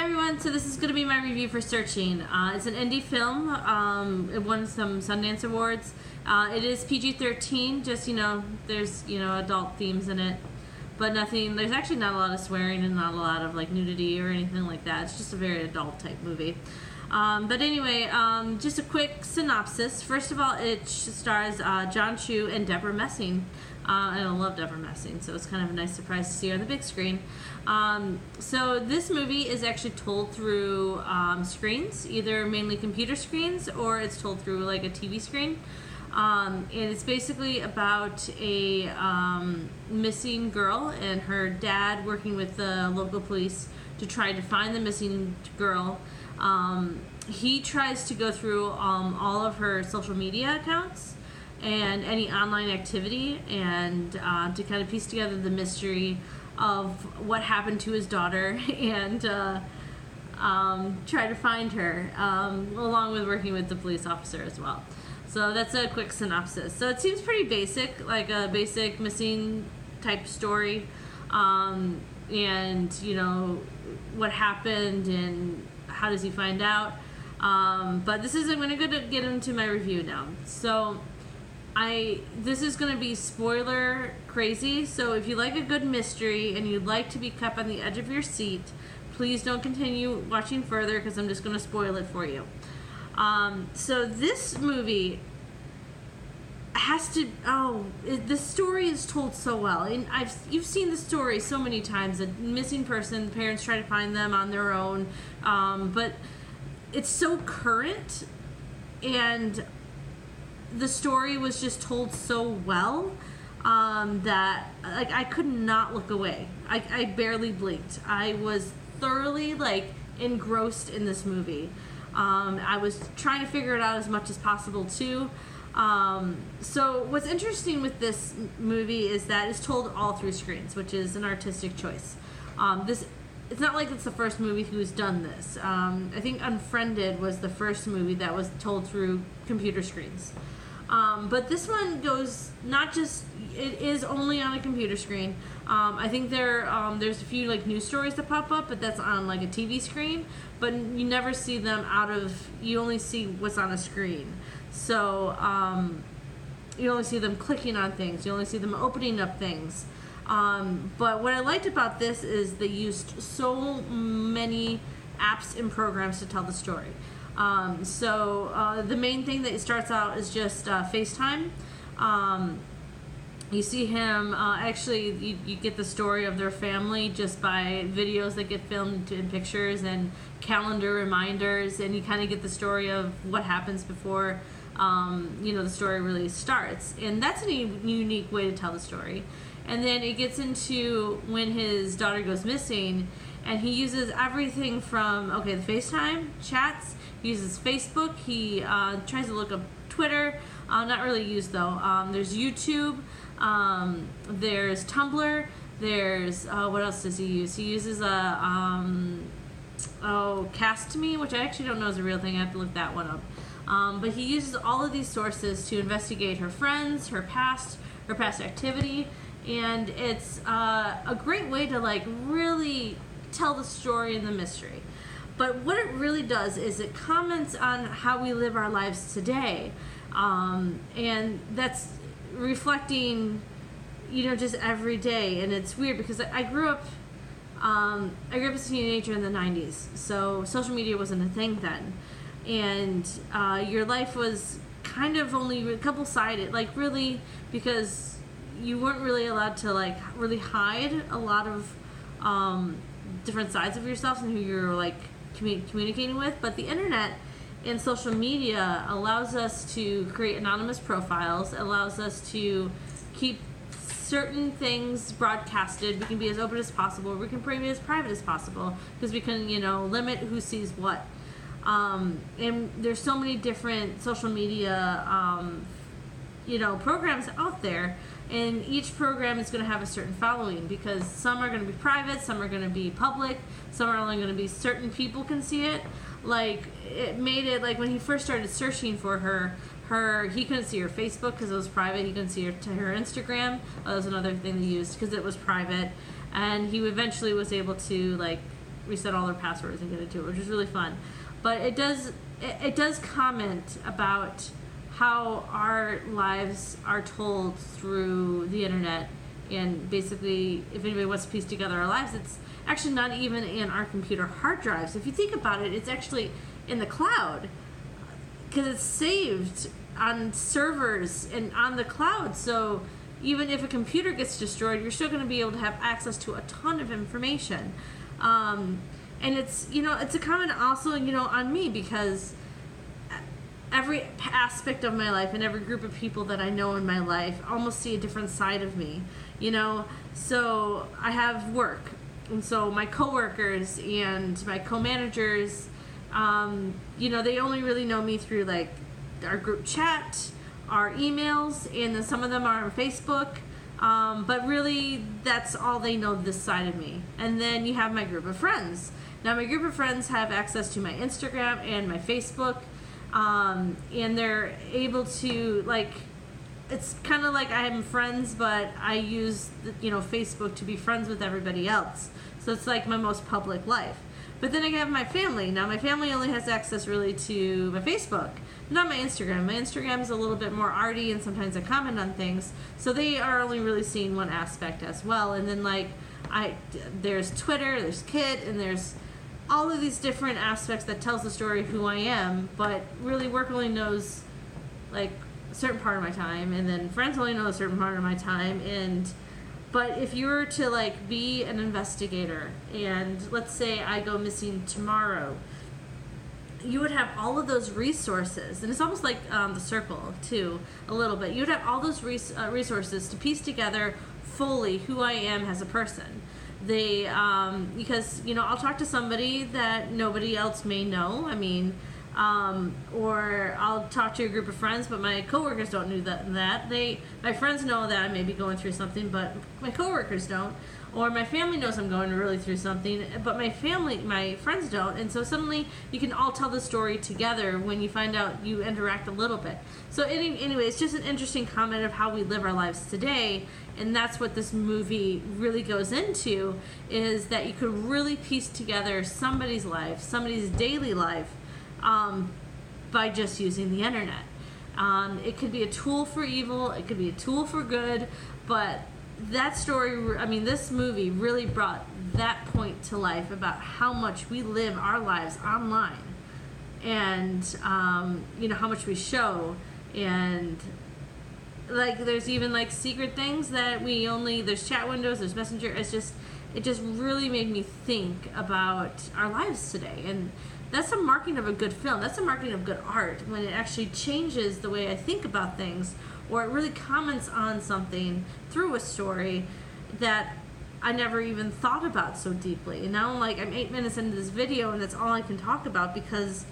Hi everyone, so this is going to be my review for Searching. It's an indie film. It won some Sundance Awards. It is PG-13, just, there's, adult themes in it. But nothing, there's actually not a lot of swearing and not a lot of, nudity or anything like that. It's just a very adult type movie. But anyway, just a quick synopsis. First of all, it stars John Chu and Deborah Messing. And I love Deborah Messing, so it's kind of a nice surprise to see her on the big screen. So this movie is actually told through screens, either mainly computer screens or it's told through a TV screen. And it's basically about a missing girl and her dad working with the local police to try to find the missing girl. He tries to go through all of her social media accounts and any online activity and to kind of piece together the mystery of what happened to his daughter and try to find her, along with working with the police officer as well. So that's a quick synopsis. So it seems pretty basic, like a basic missing type story, and what happened and how does he find out. But I'm going to get into my review now. So this is going to be spoiler crazy, so if you like a good mystery and you'd like to be kept on the edge of your seat, please don't continue watching further because I'm just going to spoil it for you. So this movie the story is told so well, and you've seen the story so many times. A missing person, the parents try to find them on their own, but it's so current, and the story was just told so well that I could not look away. I barely blinked. I was thoroughly engrossed in this movie. I was trying to figure it out as much as possible too. So what's interesting with this movie is that it's told all through screens, which is an artistic choice. It's not like it's the first movie who's done this. I think Unfriended was the first movie that was told through computer screens. But this one goes it is only on a computer screen. I think there's a few news stories that pop up, but that's on a TV screen. But you never see them you only see what's on a screen. So you only see them clicking on things. You only see them opening up things. But what I liked about this is they used so many apps and programs to tell the story. So the main thing that starts out is just FaceTime. You see him, you get the story of their family just by videos that get filmed in pictures and calendar reminders, and you kind of get the story of what happens before, the story really starts. And that's a unique way to tell the story. And then it gets into when his daughter goes missing, and he uses everything from, the FaceTime, chats, he uses Facebook, he tries to look up Twitter, not really used though. There's YouTube, there's Tumblr, there's, what else does he use? He uses Cast.me, which I actually don't know is a real thing, I have to look that one up. But he uses all of these sources to investigate her friends, her past activity, and it's a great way to really tell the story and the mystery. But what it really does is it comments on how we live our lives today, and that's reflecting, just every day. And it's weird because I grew up as a teenager in the 90s, so social media wasn't a thing then, and your life was kind of only a couple-sided, really, because you weren't really allowed to really hide a lot of different sides of yourself and who you're communicating with. But the internet and social media allows us to create anonymous profiles, allows us to keep certain things broadcasted. We can be as open as possible, we can be as private as possible, because we can limit who sees what. And there's so many different social media programs out there, and each program is going to have a certain following, because some are going to be private, some are going to be public, some are only going to be certain people can see it. It made it when he first started searching for her, he couldn't see her Facebook because it was private. He couldn't see her Instagram. That was another thing they used because it was private. And he eventually was able to reset all their passwords and get into it, which is really fun. But it does comment about how our lives are told through the internet, and basically, if anybody wants to piece together our lives, it's actually not even in our computer hard drives. If you think about it, it's actually in the cloud, because it's saved on servers and on the cloud. So even if a computer gets destroyed, you're still going to be able to have access to a ton of information. And it's, it's a comment also, on me, because every aspect of my life and every group of people that I know in my life almost see a different side of me, So I have work, and so my coworkers and my co-managers, they only really know me through like our group chat, our emails, and then some of them are on Facebook. But really, that's all they know this side of me. And then you have my group of friends. Now, my group of friends have access to my Instagram and my Facebook, and they're able to, it's kind of like I am friends, but I use, Facebook to be friends with everybody else. So it's like my most public life. But then I have my family. Now, my family only has access really to my Facebook, not my Instagram. My Instagram is a little bit more arty, and sometimes I comment on things. So they are only really seeing one aspect as well. And then, there's Twitter, there's Kit, and there's all of these different aspects that tells the story of who I am. But really, work only knows, a certain part of my time. And then friends only know a certain part of my time. But if you were to be an investigator, and let's say I go missing tomorrow, you would have all of those resources, and it's almost like The Circle too, a little bit. You would have all those resources to piece together fully who I am as a person. Because I'll talk to somebody that nobody else may know. Or I'll talk to a group of friends, but my coworkers don't know that. My friends know that I may be going through something, but my coworkers don't. Or my family knows I'm going really through something, but my friends don't. And so suddenly you can all tell the story together when you find out you interact a little bit. So anyway, it's just an interesting comment of how we live our lives today. And that's what this movie really goes into, is that you could really piece together somebody's life, somebody's daily life, by just using the internet. It could be a tool for evil, it could be a tool for good, but that story, this movie really brought that point to life about how much we live our lives online, and how much we show, and there's even secret things that there's chat windows, there's Messenger. It just really made me think about our lives today. And that's a marking of a good film. That's a marking of good art, when it actually changes the way I think about things, or it really comments on something through a story that I never even thought about so deeply. And now I'm 8 minutes into this video, and that's all I can talk about, because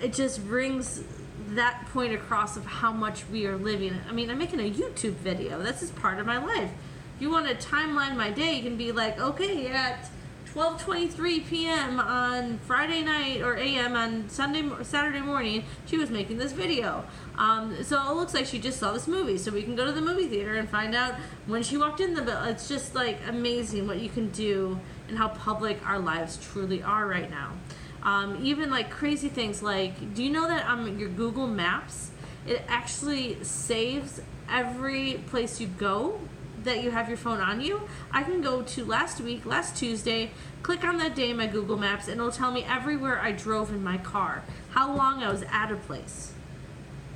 it just brings that point across of how much we are living. I'm making a YouTube video. That's just part of my life. If you want to timeline my day, you can be okay, at 12:23 p.m. on Friday night, or a.m. on Saturday morning, she was making this video. So it looks like she just saw this movie, so we can go to the movie theater and find out when she walked in the building. It's just amazing what you can do and how public our lives truly are right now. Even crazy things do you know that on your Google Maps, it actually saves every place you go that you have your phone on you? I can go to last Tuesday, click on that day in my Google Maps, and it'll tell me everywhere I drove in my car, how long I was at a place.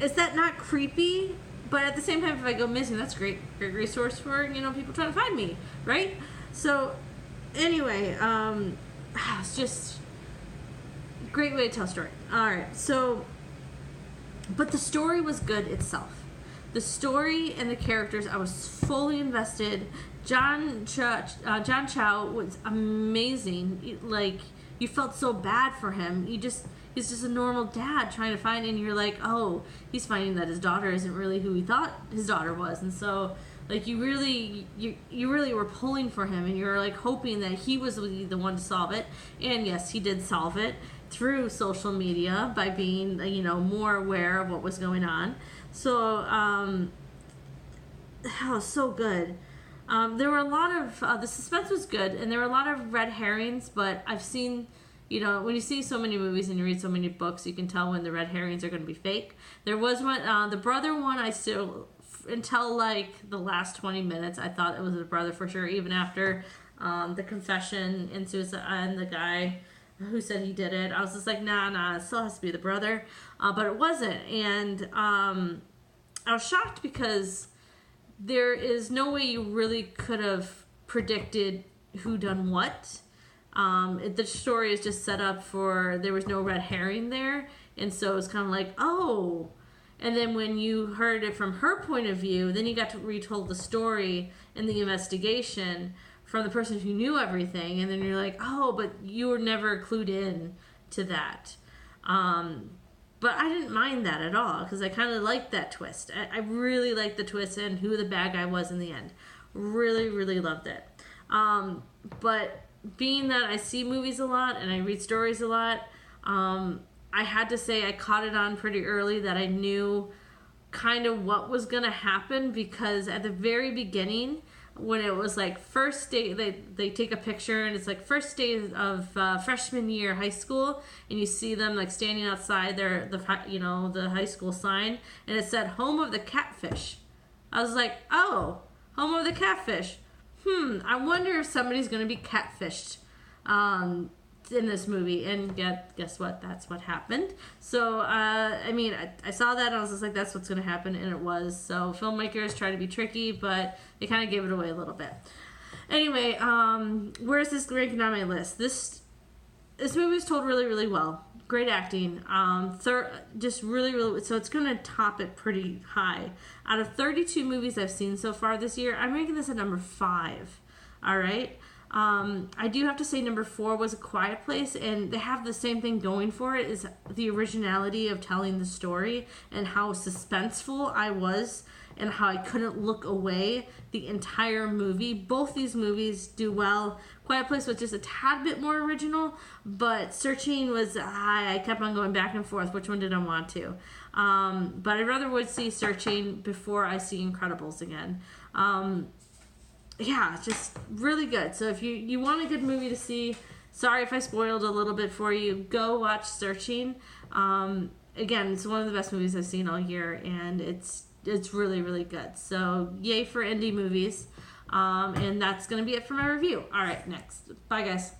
Is that not creepy? But at the same time, if I go missing, that's great resource for people trying to find me, right? So anyway, it's just a great way to tell a story. All right, so but the story was good itself. The story and the characters, I was fully invested. John Chow was amazing. You felt so bad for him. He's just a normal dad trying to find, and you're oh, he's finding that his daughter isn't really who he thought his daughter was. And so you really were pulling for him, and you're hoping that he was the one to solve it. And yes, he did solve it through social media by being more aware of what was going on. So, so good. There were a lot of the suspense was good, and there were a lot of red herrings. But I've seen, when you see so many movies and you read so many books, you can tell when the red herrings are going to be fake. There was one, the brother one. I still, until like the last 20 minutes, I thought it was the brother for sure. Even after the confession and suicide and the guy who said he did it, I was just like, nah, it still has to be the brother. But it wasn't, and I was shocked because there is no way you really could have predicted who done what. The story is just set up for, there was no red herring there, and so it's kind of like, oh. And then when you heard it from her point of view, then you got to retold the story and the investigation from the person who knew everything, and then you're like, oh, but you were never clued in to that. But I didn't mind that at all, because I kind of liked that twist. I really liked the twist and who the bad guy was in the end. Really, really loved it. But being that I see movies a lot and I read stories a lot, I had to say I caught it on pretty early that I knew kind of what was going to happen, because at the very beginning, when it was like first day, they take a picture and it's like first day of freshman year high school, and you see them like standing outside the high school sign, and it said home of the catfish. I was like, oh, home of the catfish. I wonder if somebody's going to be catfished in this movie. And guess what? That's what happened. So, I saw that and I was just like, that's what's going to happen. And it was. So filmmakers try to be tricky, but they kind of gave it away a little bit. Anyway, where's this ranking on my list? This movie was told really, really well. Great acting. Just really, really, so it's going to top it pretty high. Out of 32 movies I've seen so far this year, I'm ranking this at number 5. All right. I do have to say number 4 was A Quiet Place, and they have the same thing going for it, is the originality of telling the story and how suspenseful I was and how I couldn't look away the entire movie. Both these movies do well. Quiet Place was just a tad bit more original, but Searching was, I kept on going back and forth. Which one did I want to? But I rather would see Searching before I see Incredibles again. Yeah, just really good. So if you want a good movie to see, sorry if I spoiled a little bit for you, go watch Searching. Again, it's one of the best movies I've seen all year, and it's really, really good. So yay for indie movies. And that's going to be it for my review. All right, next. Bye, guys.